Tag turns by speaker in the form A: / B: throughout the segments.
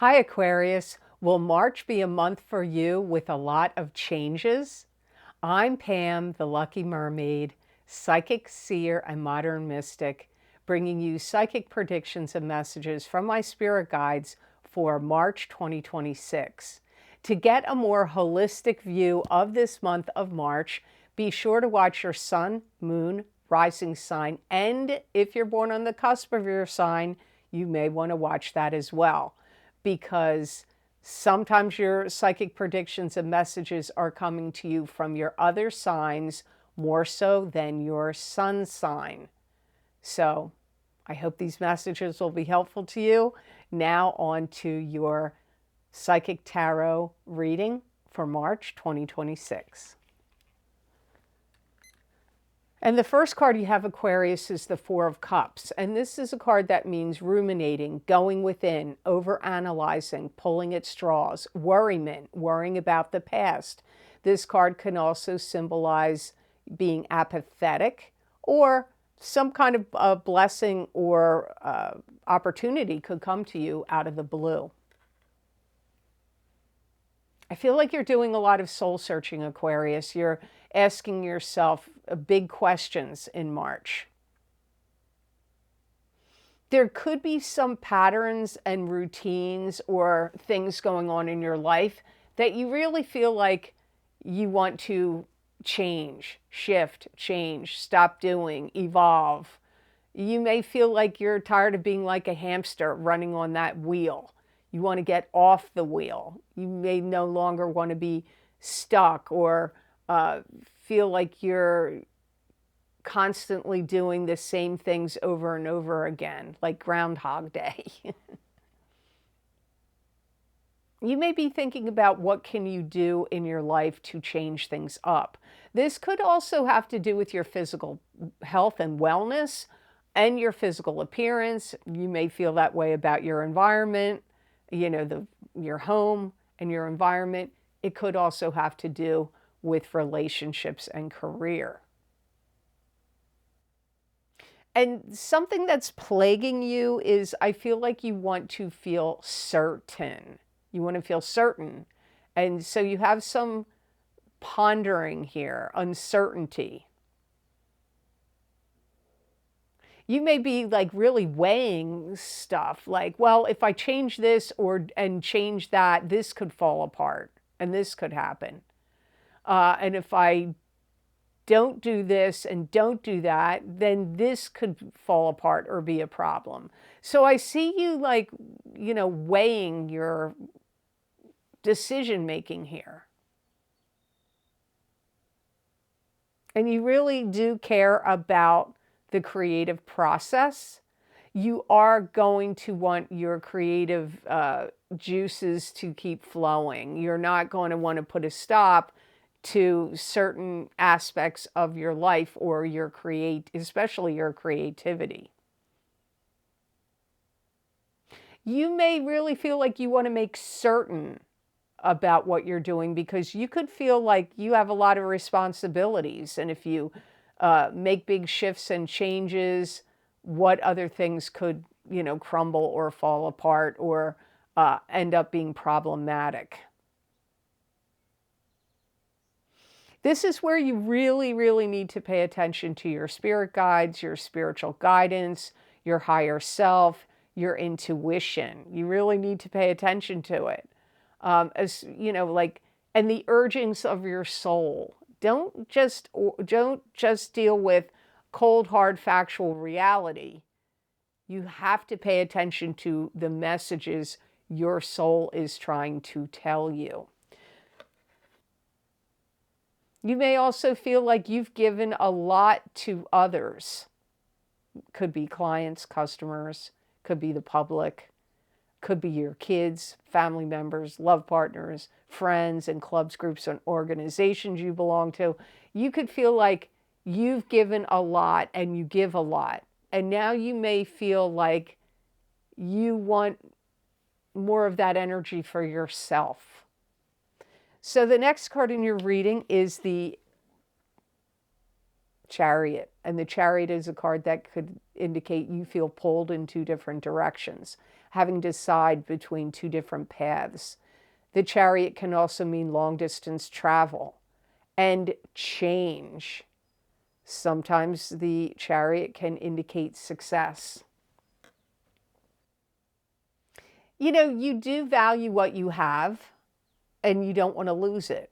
A: Hi, Aquarius. Will March be a month for you with a lot of changes? I'm Pam, the Lucky Mermaid, psychic seer and modern mystic, bringing you psychic predictions and messages from my spirit guides for March 2026. To get a more holistic view of this month of March, be sure to watch your sun, moon, rising sign, and if you're born on the cusp of your sign, you may want to watch that as well, because sometimes your psychic predictions and messages are coming to you from your other signs more so than your sun sign. So I hope these messages will be helpful to you. Now on to your psychic tarot reading for March 2026. And the first card you have, Aquarius, is the Four of Cups. And this is a card that means ruminating, going within, overanalyzing, pulling at straws, worriment, worrying about the past. This card can also symbolize being apathetic, or some kind of blessing or opportunity could come to you out of the blue. I feel like you're doing a lot of soul searching, Aquarius. You're asking yourself big questions in March. There could be some patterns and routines or things going on in your life that you really feel like you want to change, shift, change, stop doing, evolve. You may feel like you're tired of being like a hamster running on that wheel. You want to get off the wheel. You may no longer want to be stuck or feel like you're constantly doing the same things over and over again, like Groundhog Day. You may be thinking about what can you do in your life to change things up. This could also have to do with your physical health and wellness and your physical appearance. You may feel that way about your environment, your home and your environment. It could also have to do with relationships and career. And something that's plaguing you is I feel like you want to feel certain. You want to feel certain. And so you have some pondering here, uncertainty. You may be like really weighing stuff like, well, if I change this and change that, this could fall apart and this could happen. And if I don't do this and don't do that, then this could fall apart or be a problem. So I see you like, weighing your decision making here. And you really do care about the creative process. You are going to want your creative juices to keep flowing. You're not going to want to put a stop to certain aspects of your life or especially your creativity. You may really feel like you want to make certain about what you're doing because you could feel like you have a lot of responsibilities. And if you make big shifts and changes, what other things could, crumble or fall apart or end up being problematic. This is where you really, really need to pay attention to your spirit guides, your spiritual guidance, your higher self, your intuition. You really need to pay attention to it. And the urgings of your soul. Don't just deal with cold, hard, factual reality. You have to pay attention to the messages your soul is trying to tell you. You may also feel like you've given a lot to others. Could be clients, customers, could be the public, could be your kids, family members, love partners, friends, and clubs, groups, and organizations you belong to. You could feel like you've given a lot and you give a lot. And now you may feel like you want more of that energy for yourself. So the next card in your reading is the Chariot. And the Chariot is a card that could indicate you feel pulled in two different directions. having to decide between two different paths. The Chariot can also mean long distance travel and change. Sometimes the Chariot can indicate success. You know, you do value what you have and you don't want to lose it.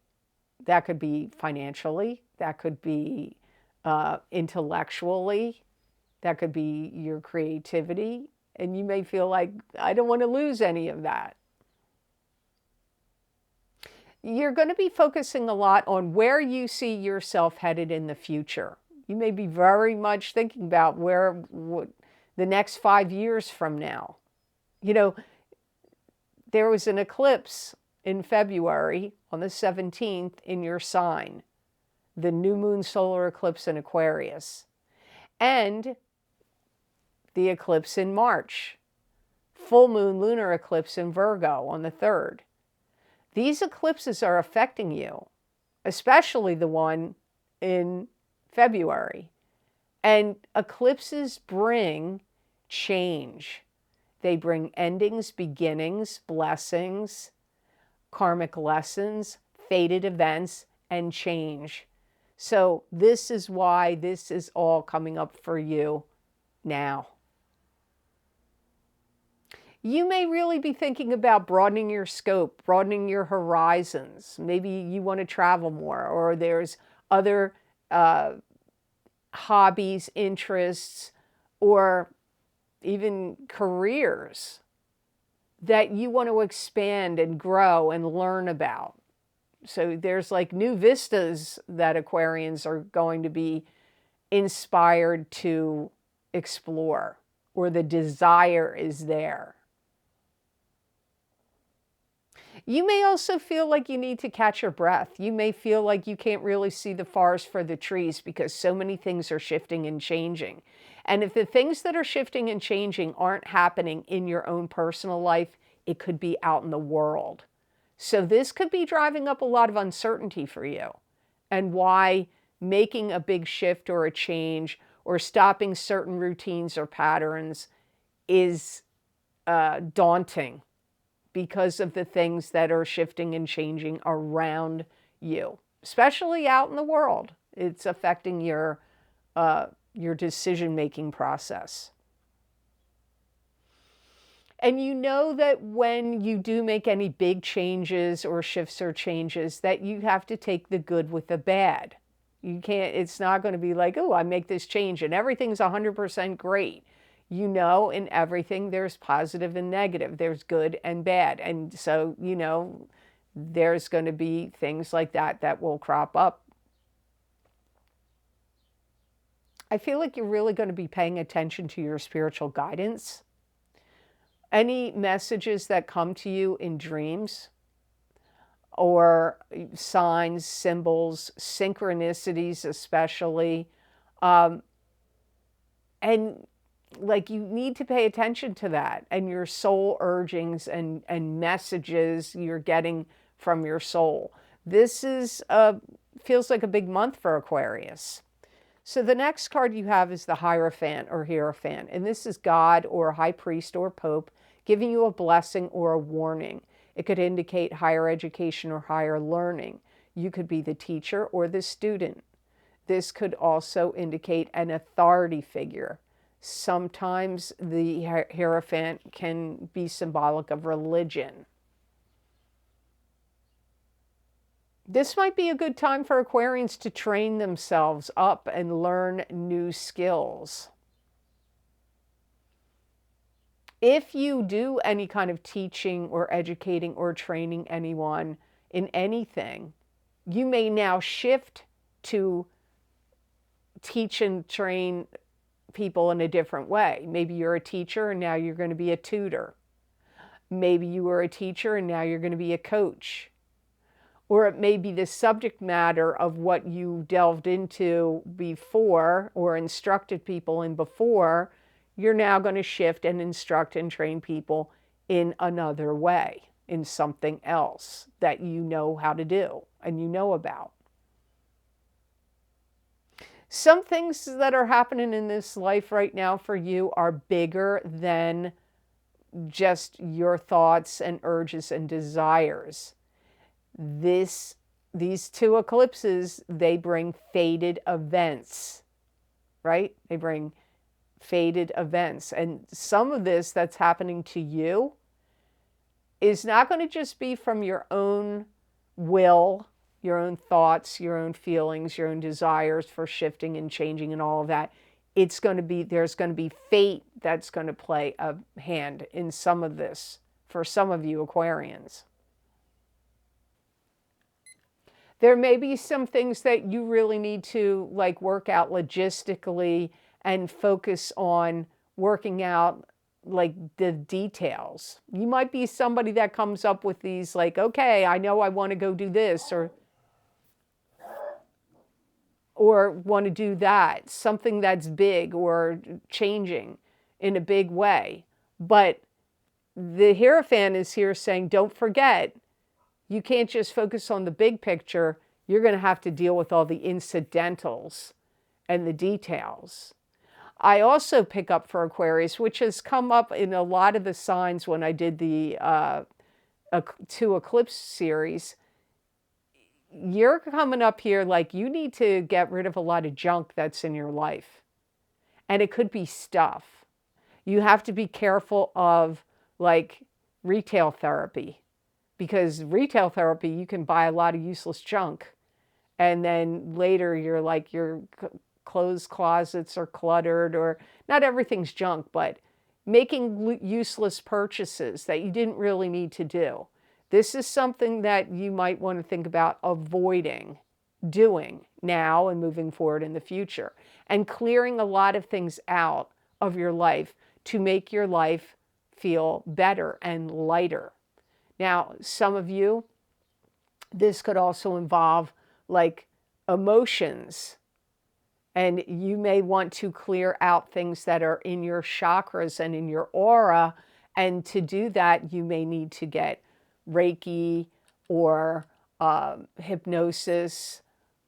A: That could be financially, that could be intellectually, that could be your creativity. And you may feel like, I don't want to lose any of that. You're going to be focusing a lot on where you see yourself headed in the future. You may be very much thinking about the next 5 years from now. You know, there was an eclipse in February on the 17th in your sign, the new moon solar eclipse in Aquarius, and the eclipse in March, full moon lunar eclipse in Virgo on the 3rd. These eclipses are affecting you, especially the one in February. And eclipses bring change. They bring endings, beginnings, blessings, karmic lessons, fated events, and change. So this is why this is all coming up for you now. You may really be thinking about broadening your scope, broadening your horizons. Maybe you want to travel more, or there's other hobbies, interests, or even careers that you want to expand and grow and learn about. So there's like new vistas that Aquarians are going to be inspired to explore, or the desire is there. You may also feel like you need to catch your breath. You may feel like you can't really see the forest for the trees because so many things are shifting and changing. And if the things that are shifting and changing aren't happening in your own personal life, it could be out in the world. So this could be driving up a lot of uncertainty for you, and why making a big shift or a change or stopping certain routines or patterns is daunting, because of the things that are shifting and changing around you, especially out in the world. It's affecting your decision-making process. And you know that when you do make any big changes or shifts or changes, that you have to take the good with the bad. You can't, it's not going to be like, oh, I make this change and everything's 100% great. You know, in everything, there's positive and negative. There's good and bad. And so, you know, there's going to be things like that that will crop up. I feel like you're really going to be paying attention to your spiritual guidance. Any messages that come to you in dreams, or signs, symbols, synchronicities especially, and like, you need to pay attention to that, and your soul urgings and messages you're getting from your soul. This is feels like a big month for Aquarius. So the next card you have is the Hierophant or Hierophant, and this is God or High Priest or Pope giving you a blessing or a warning. It could indicate higher education or higher learning. You could be the teacher or the student. This could also indicate an authority figure. Sometimes the Hierophant can be symbolic of religion. This might be a good time for Aquarians to train themselves up and learn new skills. If you do any kind of teaching or educating or training anyone in anything, you may now shift to teach and train people in a different way. Maybe you're a teacher and now you're going to be a tutor. Maybe you were a teacher and now you're going to be a coach. Or it may be the subject matter of what you delved into before or instructed people in before. You're now going to shift and instruct and train people in another way, in something else that you know how to do and you know about. Some things that are happening in this life right now for you are bigger than just your thoughts and urges and desires. These two eclipses, they bring fated events, right? They bring fated events. And some of this that's happening to you is not going to just be from your own will, your own thoughts, your own feelings, your own desires for shifting and changing and all of that. It's going to be, there's going to be fate that's going to play a hand in some of this for some of you Aquarians. There may be some things that you really need to like work out logistically and focus on working out like the details. You might be somebody that comes up with these like, okay, I know I want to go do this or want to do that, something that's big or changing in a big way. But the Hierophant is here saying, don't forget, you can't just focus on the big picture. You're going to have to deal with all the incidentals and the details. I also pick up for Aquarius, which has come up in a lot of the signs when I did the 2 eclipse series. You're coming up here like you need to get rid of a lot of junk that's in your life. And it could be stuff. You have to be careful of like retail therapy, because retail therapy, you can buy a lot of useless junk. And then later you're like, your clothes closets are cluttered, or not everything's junk, but making useless purchases that you didn't really need to do. This is something that you might want to think about avoiding doing now and moving forward in the future, and clearing a lot of things out of your life to make your life feel better and lighter. Now, some of you, this could also involve like emotions, and you may want to clear out things that are in your chakras and in your aura. And to do that, you may need to get Reiki or hypnosis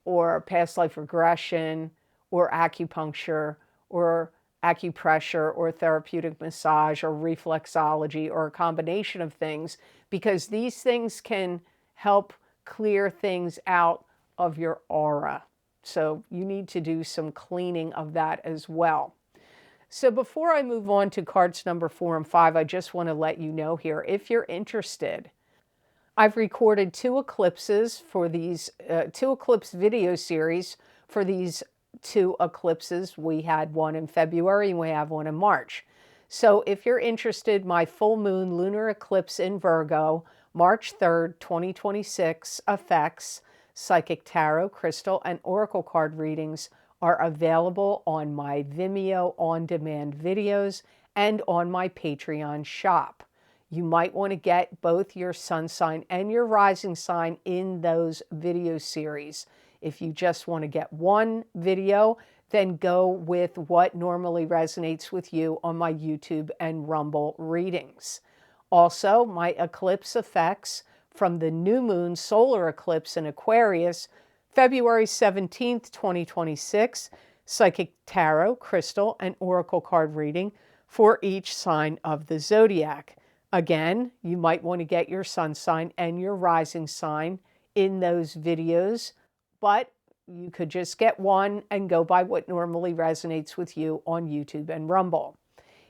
A: or past life regression or acupuncture or acupressure or therapeutic massage or reflexology or a combination of things, because these things can help clear things out of your aura. So you need to do some cleaning of that as well. So before I move on to cards number 4 and 5, I just want to let you know here, if you're interested, I've recorded 2 eclipses for these 2 eclipse video series for these 2 eclipses. We had one in February and we have one in March. So if you're interested, my full moon lunar eclipse in Virgo, March 3rd, 2026 effects, psychic tarot, crystal, and oracle card readings are available on my Vimeo on-demand videos and on my Patreon shop. You might want to get both your sun sign and your rising sign in those video series. If you just want to get one video, then go with what normally resonates with you on my YouTube and Rumble readings. Also, my eclipse effects from the new moon solar eclipse in Aquarius, February 17th, 2026, psychic tarot, crystal, and oracle card reading for each sign of the zodiac. Again, you might want to get your sun sign and your rising sign in those videos, but you could just get one and go by what normally resonates with you on YouTube and Rumble.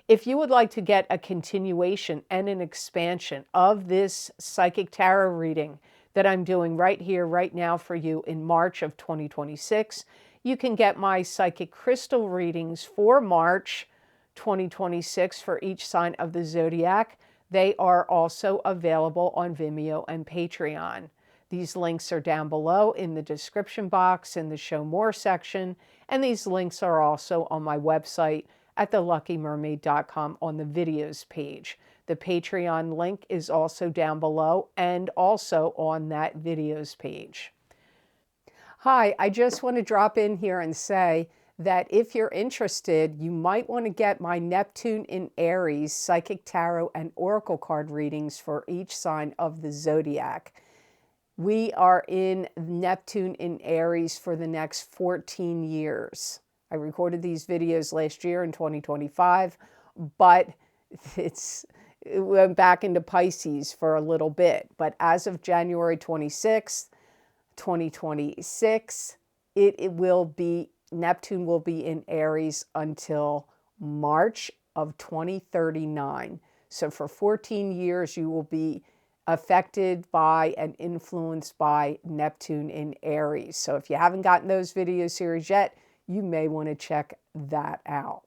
A: If you would like to get a continuation and an expansion of this psychic tarot reading that I'm doing right here, right now for you in March of 2026, you can get my psychic crystal readings for March 2026 for each sign of the zodiac. They are also available on Vimeo and Patreon. These links are down below in the description box in the Show More section, and these links are also on my website at theluckymermaid.com on the videos page. The Patreon link is also down below and also on that videos page. Hi, I just want to drop in here and say that if you're interested, you might want to get my Neptune in Aries psychic tarot and oracle card readings for each sign of the zodiac. We are in Neptune in Aries for the next 14 years. I recorded these videos last year in 2025, but it went back into Pisces for a little bit. But as of January 26th, 2026, it will be, Neptune will be in Aries until March of 2039. So for 14 years, you will be affected by and influenced by Neptune in Aries. So if you haven't gotten those video series yet, you may want to check that out.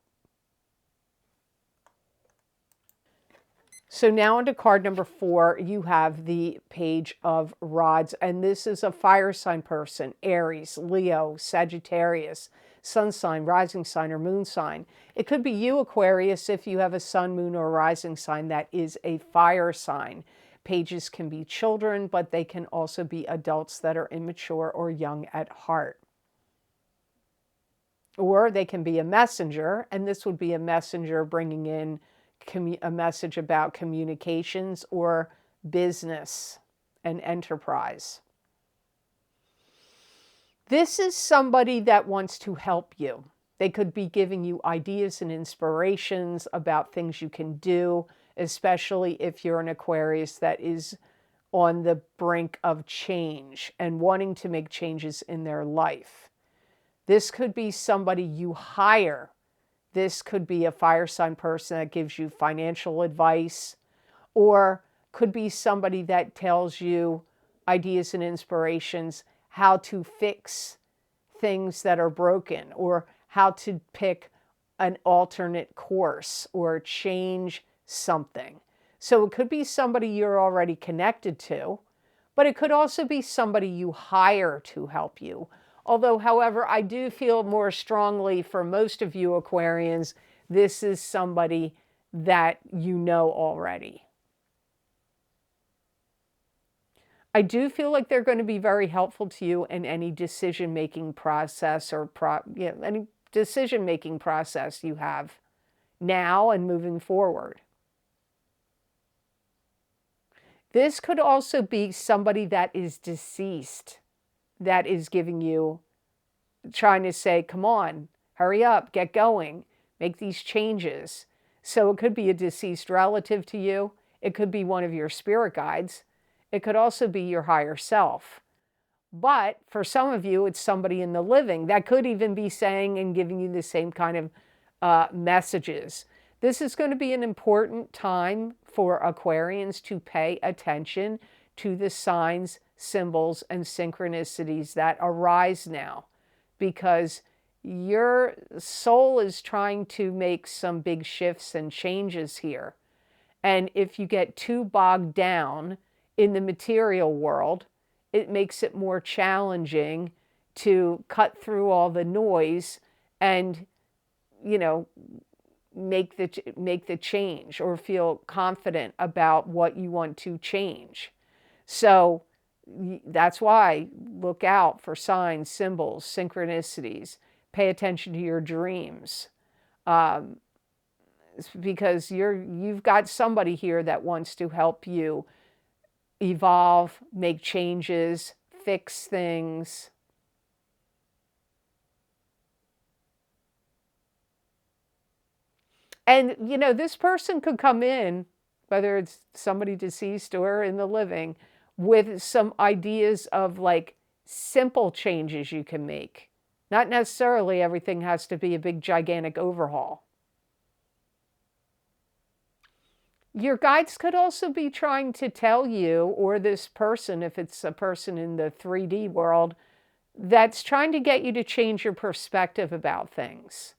A: So now onto card number 4, you have the Page of Rods, and this is a fire sign person: Aries, Leo, Sagittarius, sun sign, rising sign, or moon sign. It could be you, Aquarius, if you have a sun, moon, or rising sign that is a fire sign. Pages can be children, but they can also be adults that are immature or young at heart. Or they can be a messenger, and this would be a messenger bringing in a message about communications or business and enterprise. This is somebody that wants to help you. They could be giving you ideas and inspirations about things you can do, especially if you're an Aquarius that is on the brink of change and wanting to make changes in their life. This could be somebody you hire. This could be a fire sign person that gives you financial advice, or could be somebody that tells you ideas and inspirations how to fix things that are broken, or how to pick an alternate course or change something. So it could be somebody you're already connected to, but it could also be somebody you hire to help you. Although, however, I do feel more strongly for most of you Aquarians, this is somebody that you know already. I do feel like they're going to be very helpful to you in any decision-making process or any decision-making process you have now and moving forward. This could also be somebody that is deceased, that is giving you, trying to say, come on, hurry up, get going, make these changes. So it could be a deceased relative to you. It could be one of your spirit guides. It could also be your higher self. But for some of you, it's somebody in the living that could even be saying and giving you the same kind of messages. This is going to be an important time for Aquarians to pay attention to the signs, symbols, and synchronicities that arise now, because your soul is trying to make some big shifts and changes here. And if you get too bogged down in the material world, it makes it more challenging to cut through all the noise and, make the change or feel confident about what you want to change. So that's why look out for signs, symbols, synchronicities. Pay attention to your dreams, because you've got somebody here that wants to help you evolve, make changes, fix things. And, this person could come in, whether it's somebody deceased or in the living, with some ideas of like simple changes you can make. Not necessarily everything has to be a big, gigantic overhaul. Your guides could also be trying to tell you, or this person, if it's a person in the 3D world, that's trying to get you to change your perspective about things.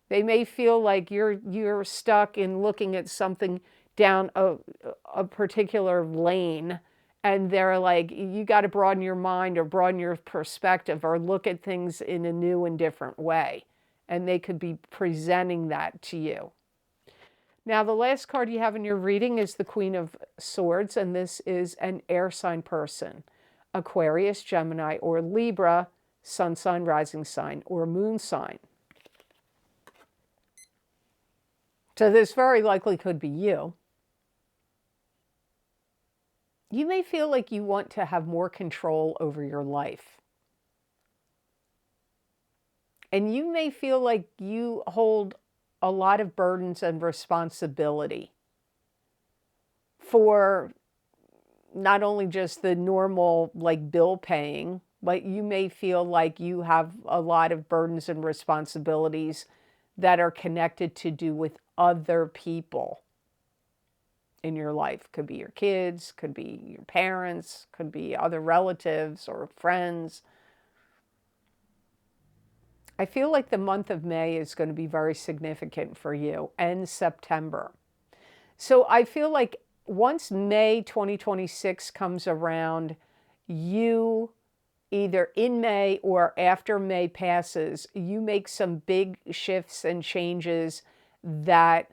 A: They may feel like you're stuck in looking at something down a particular lane, and they're like, you got to broaden your mind or broaden your perspective or look at things in a new and different way. And they could be presenting that to you. Now, the last card you have in your reading is the Queen of Swords, and this is an air sign person: Aquarius, Gemini, or Libra, sun sign, rising sign, or moon sign. So this very likely could be you. You may feel like you want to have more control over your life. And you may feel like you hold a lot of burdens and responsibility. for not only just the normal like bill paying, but you may feel like you have a lot of burdens and responsibilities that are connected to do with other people in your life. Could be your kids, could be your parents, could be other relatives or friends. I feel like the month of May is going to be very significant for you, and September. So I feel like once May 2026 comes around, you either in May or after May passes, you make some big shifts and changes that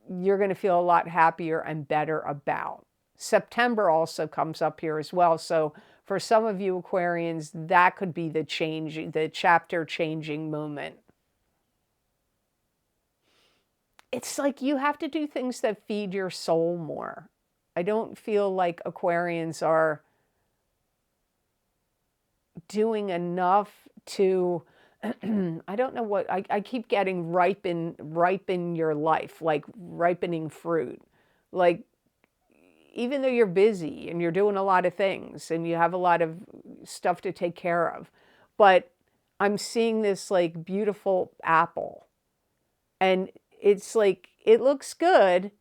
A: you're going to feel a lot happier and better about. September also comes up here as well. So for some of you Aquarians, that could be the change, the chapter changing moment. It's like you have to do things that feed your soul more. I don't feel like Aquarians are doing enough to, I don't know what, I keep getting ripen your life, like ripening fruit. Like, even though you're busy and you're doing a lot of things and you have a lot of stuff to take care of, but I'm seeing this like beautiful apple, and it's like, it looks good,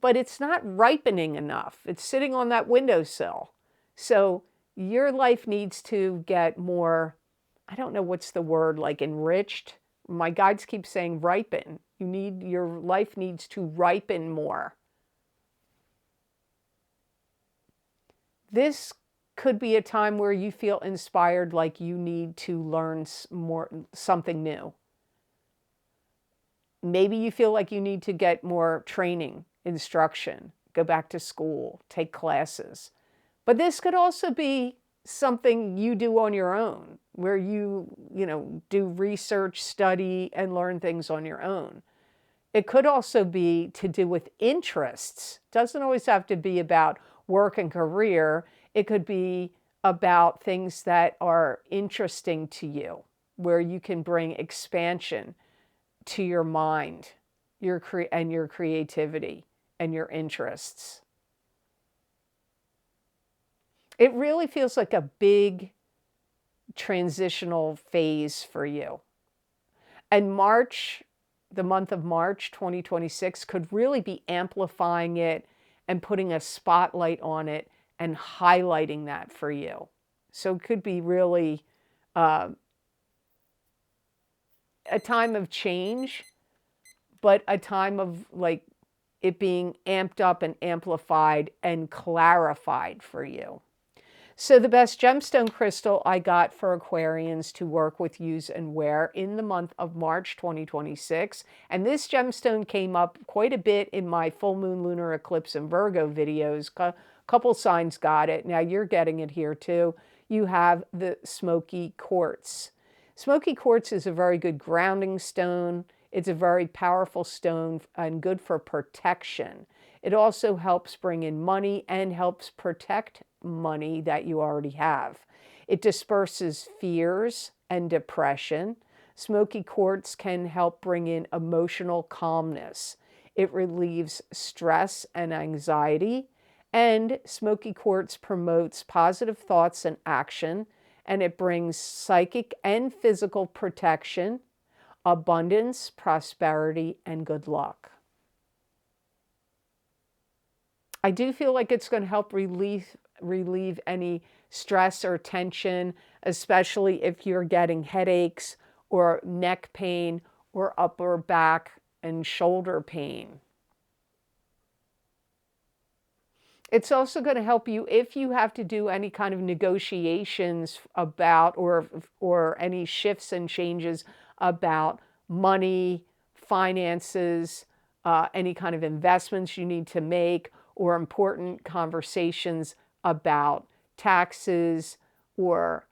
A: but it's not ripening enough. It's sitting on that windowsill. So your life needs to get more, I don't know what's the word, like enriched. My guides keep saying ripen. Your life needs to ripen more. This could be a time where you feel inspired, like you need to learn something new. Maybe you feel like you need to get more training, instruction, go back to school, take classes. But this could also be something you do on your own, where you do research, study, and learn things on your own. It could also be to do with interests. It doesn't always have to be about work and career. It could be about things that are interesting to you, where you can bring expansion to your mind, your creativity and your interests. It really feels like a big transitional phase for you. And March, the month of March 2026, could really be amplifying it and putting a spotlight on it and highlighting that for you. So it could be really a time of change, but a time of like it being amped up and amplified and clarified for you. So the best gemstone crystal I got for Aquarians to work with, use, and wear in the month of March 2026. And this gemstone came up quite a bit in my full moon, lunar eclipse, and Virgo videos. A couple signs got it. Now you're getting it here too. You have the smoky quartz. Smoky quartz is a very good grounding stone. It's a very powerful stone and good for protection. It also helps bring in money and helps protect money that you already have. It disperses fears and depression. Smoky quartz can help bring in emotional calmness. It relieves stress and anxiety. And smoky quartz promotes positive thoughts and action. And it brings psychic and physical protection, abundance, prosperity, and good luck. I do feel like it's going to help relieve any stress or tension, especially if you're getting headaches or neck pain or upper back and shoulder pain. It's also going to help you if you have to do any kind of negotiations about or any shifts and changes about money, finances, any kind of investments you need to make, or important conversations about taxes, or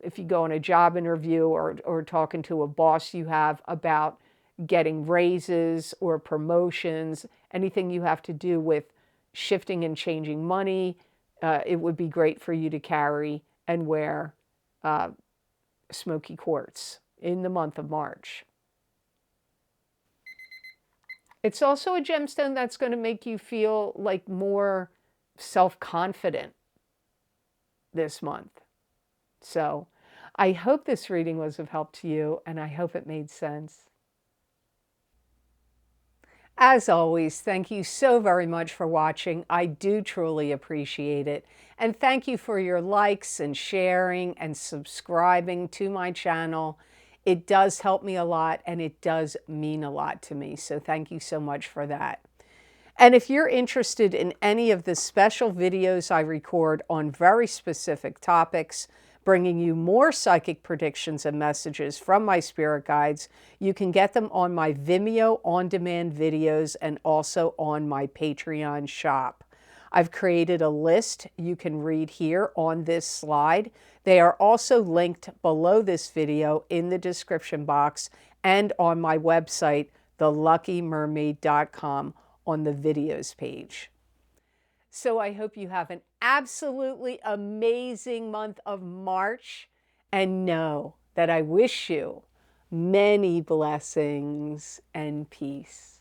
A: if you go on a job interview or talking to a boss you have about getting raises or promotions, anything you have to do with shifting and changing money, it would be great for you to carry and wear smoky quartz in the month of March. It's also a gemstone that's going to make you feel like more self-confident this month. So I hope this reading was of help to you, and I hope it made sense. As always, thank you so very much for watching. I do truly appreciate it. And thank you for your likes and sharing and subscribing to my channel. It does help me a lot, and it does mean a lot to me. So thank you so much for that. And if you're interested in any of the special videos I record on very specific topics, bringing you more psychic predictions and messages from my spirit guides, you can get them on my Vimeo on-demand videos and also on my Patreon shop. I've created a list you can read here on this slide. They are also linked below this video in the description box and on my website, theluckymermaid.com, on the videos page. So I hope you have an absolutely amazing month of March, and know that I wish you many blessings and peace.